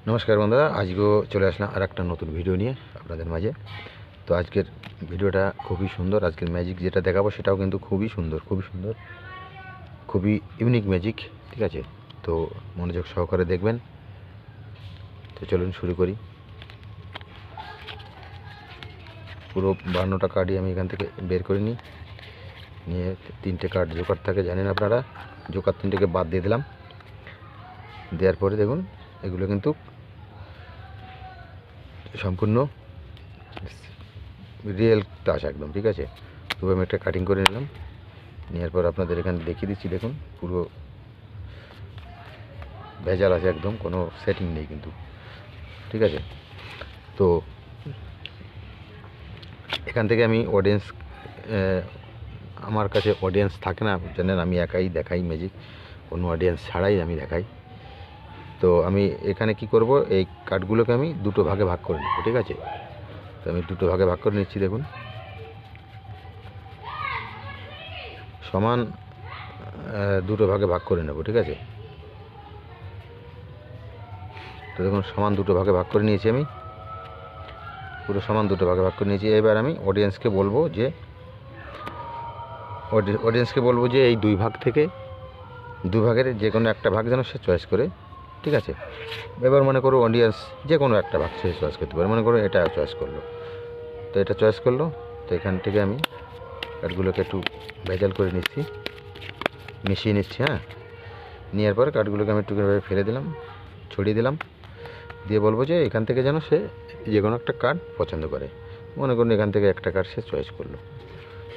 নমস্কার বন্ধুরা, আজকেও চলে আসলাম আর একটা নতুন ভিডিও নিয়ে আপনাদের মাঝে। তো আজকের ভিডিওটা খুবই সুন্দর। আজকের ম্যাজিক যেটা দেখাবো সেটাও কিন্তু খুবই সুন্দর, খুবই ইউনিক ম্যাজিক। ঠিক আছে, তো মনোযোগ সহকারে দেখবেন। তো চলুন শুরু করি। পুরো 52টা কার্ডই আমি এখান থেকে বের করে নিয়ে 3টে কার্ড জোকার থাকে, জানেন আপনারা। জোকার 3টেকে বাদ দিয়ে দিলাম। দেওয়ার পরে দেখুন এগুলো কিন্তু সম্পূর্ণ রিয়েল টাচ একদম। ঠিক আছে, তবে আমি একটা কাটিং করে নিলাম। নেওয়ার পর আপনাদের এখানে দেখিয়ে দিচ্ছি। দেখুন পুরো ভেজাল আছে, একদম কোনো সেটিং নেই কিন্তু। ঠিক আছে, তো এখান থেকে আমি অডিয়েন্স, আমার কাছে অডিয়েন্স থাকে না, জানেন। আমি একাই দেখাই ম্যাজিক, কোনো অডিয়েন্স ছাড়াই আমি দেখাই। তো আমি এখানে কি করব, এই কার্ডগুলোকে আমি দুটো ভাগে ভাগ করে নেব। ঠিক আছে, তো আমি দুটো ভাগে ভাগ করে নিচ্ছি। দেখুন সমান দুটো ভাগে ভাগ করে নেব। ঠিক আছে, তো দেখুন সমান দুটো ভাগে ভাগ করে নিয়েছি আমি, পুরো সমান দুটো ভাগে ভাগ করে নিয়েছি। এবার আমি অডিয়েন্সকে বলবো যে এই দুই ভাগ থেকে দু ভাগের যে কোনো একটা ভাগ যেন সে চয়েস করে। ঠিক আছে, এবার মনে করো অডিয়েন্স যে কোনো একটা ভাগ সে চয়েস করতে পারে। মনে করো এটা চয়েস করলো, তো এটা চয়েস করলো। তো এখান থেকে আমি কার্ডগুলোকে একটু ভেজাল করে নিচ্ছি, মিশিয়ে নিচ্ছি। হ্যাঁ, নেওয়ার পর কার্ডগুলোকে আমি একটু ফেলে দিলাম, ছড়িয়ে দিলাম। দিয়ে বলবো যে এখান থেকে যেন সে যে কোনো একটা কার্ড পছন্দ করে। মনে করুন এখান থেকে একটা কার্ড সে চয়েস করলো,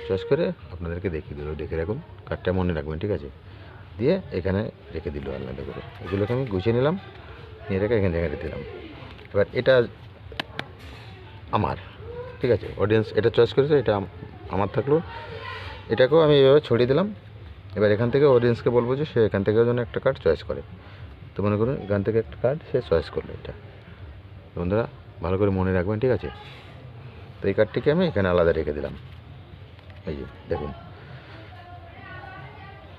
চয়েস করে আপনাদেরকে দেখিয়ে দিল। দেখে রাখুন, কার্ডটা মনে রাখবেন। ঠিক আছে, দিয়ে এখানে রেখে দিল আলাদা করে। এগুলোকে আমি গুছিয়ে নিলাম, নিয়ে রেখে এখানে রেখে দিলাম। এবার এটা আমার, ঠিক আছে, অডিয়েন্স এটা চয়েস করেছে, এটা আমার থাকলো। এটাকেও আমি এভাবে ছড়িয়ে দিলাম। এবার এখান থেকে অডিয়েন্সকে বলবো যে সে এখান থেকেও যেন একটা কার্ড চয়েস করে। তো মনে করুন এখান থেকে একটা কার্ড সে চয়েস করলো। এটা বন্ধুরা ভালো করে মনে রাখবেন। ঠিক আছে, তো এই কার্ডটিকে আমি এখানে আলাদা রেখে দিলাম। এই যে দেখুন,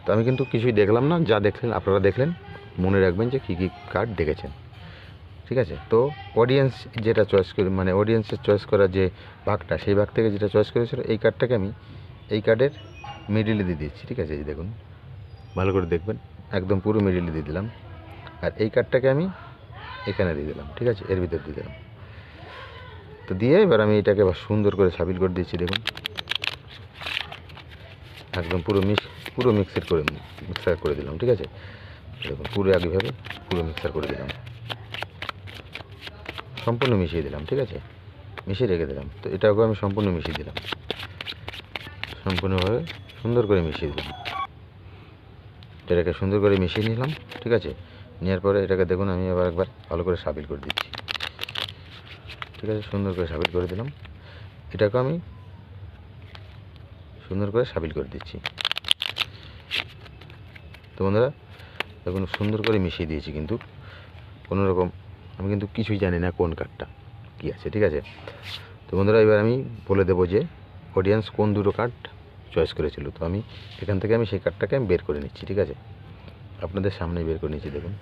তো আমি কিন্তু কিছুই দেখলাম না, যা দেখলেন আপনারা দেখলেন। মনে রাখবেন যে কী কী কার্ড দেখেছেন। ঠিক আছে, তো অডিয়েন্স যেটা চয়েস করে, মানে অডিয়েন্সের চয়েস করার যে ভাগটা, সেই ভাগ থেকে যেটা চয়েস করেছিল, এই কার্ডটাকে আমি এই কার্ডের মিডিলে দিয়ে দিচ্ছি। ঠিক আছে, এই দেখুন ভালো করে দেখবেন, একদম পুরো মিডিলে দিয়ে দিলাম। আর এই কার্ডটাকে আমি এখানে দিয়ে দিলাম। ঠিক আছে, এর ভিতর দিয়ে দিলাম। তো দিয়ে এবার আমি এটাকে আবার সুন্দর করে সাবিল করে দিচ্ছি। দেখুন একদম পুরো মিক্সার করে দিলাম। ঠিক আছে, দেখুন পুরো একইভাবে পুরো মিক্সার করে দিলাম, সম্পূর্ণ মিশিয়ে দিলাম। ঠিক আছে, মিশিয়ে রেখে দিলাম। তো এটাকেও আমি সম্পূর্ণ মিশিয়ে দিলাম, সম্পূর্ণভাবে সুন্দর করে মিশিয়ে দিলাম। এটাকে সুন্দর করে মিশিয়ে নিলাম। ঠিক আছে, নেওয়ার পরে এটাকে দেখুন আমি আবার একবার ভালো করে সাবিল করে দিচ্ছি। ঠিক আছে, সুন্দর করে সাবিল করে দিলাম। এটাকে আমি সুন্দর করে সাবিল করে দিচ্ছি। তো বন্ধুরা দেখুন সুন্দর করে মিশিয়ে দিয়েছি, কিন্তু কোনো রকম আমি কিন্তু কিছুই জানি না কোন কার্ডটা কী আছে। ঠিক আছে, তো বন্ধুরা এবার আমি বলে দেবো যে অডিয়েন্স কোন দুটো কার্ড চয়েস করেছিল। তো আমি এখান থেকে সেই কার্ডটাকে আমি বের করে নিচ্ছি। ঠিক আছে, আপনাদের সামনেই বের করে নিচ্ছি। দেখুন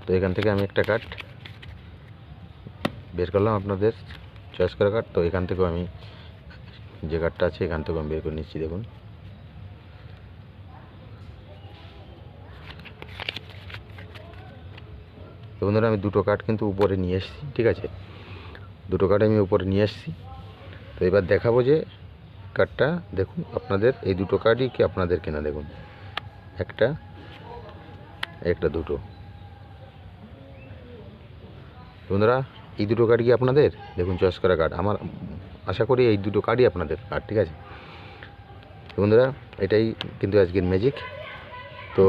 তো এখান থেকে আমি একটা কার্ড বের করলাম, আপনাদের চয়েস করা কার্ড। তো এখান থেকেও আমি যে কার্ডটা আছে এখান থেকেও আমি বের করে নিচ্ছি। দেখুন তো বন্ধুরা আমি দুটো কার্ড কিন্তু উপরে নিয়ে এসেছি। ঠিক আছে, দুটো কার্ড আমি উপরে নিয়ে এসেছি। তো এবার দেখাবো যে কার্ডটা দেখুন আপনাদের, এই দুটো কার্ডই কি আপনাদের কেনা। দেখুন একটা দুটো। বন্ধুরা এই দুটো কার্ড কি আপনাদের? দেখুন চয়েস করা কার্ড আমার, আশা করি এই দুটো কার্ডই আপনাদের কার্ড। ঠিক আছে বন্ধুরা, এটাই কিন্তু আজকের ম্যাজিক। তো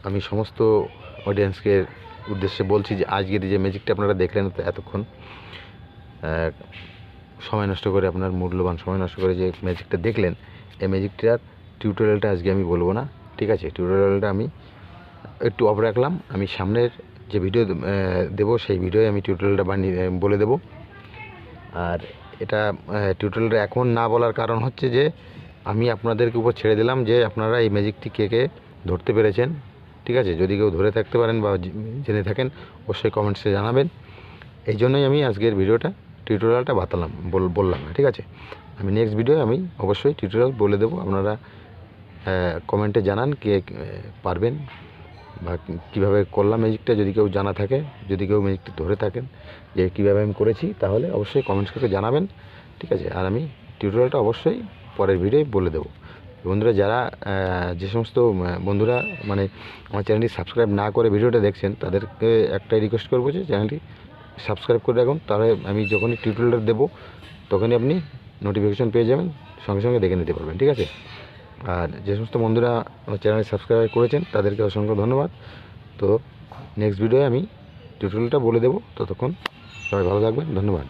আমি সমস্ত অডিয়েন্সকে উদ্দেশ্যে বলছি যে আজকের যে ম্যাজিকটা আপনারা দেখলেন এতক্ষণ সময় নষ্ট করে, আপনার মূল্যবান সময় নষ্ট করে যে ম্যাজিকটা দেখলেন, এই ম্যাজিকটার টিউটোরিয়ালটা আজকে আমি বলবো না। ঠিক আছে, টিউটোরিয়ালটা আমি একটু অফ রাখলাম। আমি সামনের যে ভিডিও দেবো সেই ভিডিওয় আমি টিউটোরিয়ালটা বলে দেবো। আর এটা টিউটোরিয়ালটা এখন না বলার কারণ হচ্ছে যে আমি আপনাদেরকে উপর ছেড়ে দিলাম যে আপনারা এই ম্যাজিকটি কে কে ধরতে পেরেছেন। ঠিক আছে, যদি কেউ ধরে থাকতে পারেন বা জেনে থাকেন অবশ্যই কমেন্টসে জানাবেন। এই জন্যই আমি আজকের ভিডিওটা টিউটোরিয়ালটা বললাম না। ঠিক আছে, আমি নেক্সট ভিডিও আমি অবশ্যই টিউটোরিয়াল বলে দেবো। আপনারা কমেন্টে জানান কে পারবেন বা কীভাবে করলাম ম্যাজিকটা। যদি কেউ জানা থাকে, যদি কেউ ম্যাজিকটি ধরে থাকেন যে কীভাবে আমি করেছি, তাহলে অবশ্যই কমেন্টস করে জানাবেন। ঠিক আছে, আর আমি টিউটোরিয়ালটা অবশ্যই পরের ভিডিওয় বলে দেবো। বন্ধুরা যারা যে সমস্ত বন্ধুরা মানে আমার চ্যানেলটি সাবস্ক্রাইব না করে ভিডিওটা দেখছেন, তাদেরকে একটাই রিকোয়েস্ট করবো যে চ্যানেলটি সাবস্ক্রাইব করে রাখুন। তাহলে আমি যখনই টিউটোরিয়ালটা দেবো তখনই আপনি নোটিফিকেশন পেয়ে যাবেন, সঙ্গে সঙ্গে দেখে নিতে পারবেন। ঠিক আছে, আর যে সমস্ত বন্ধুরা আমার চ্যানেল সাবস্ক্রাইব করেছেন তাদেরকে অসংখ্য ধন্যবাদ। তো নেক্সট ভিডিওয়ে আমি টিউটোরিয়ালটা বলে দেবো। ততক্ষণ সবাই ভালো থাকবেন, ধন্যবাদ।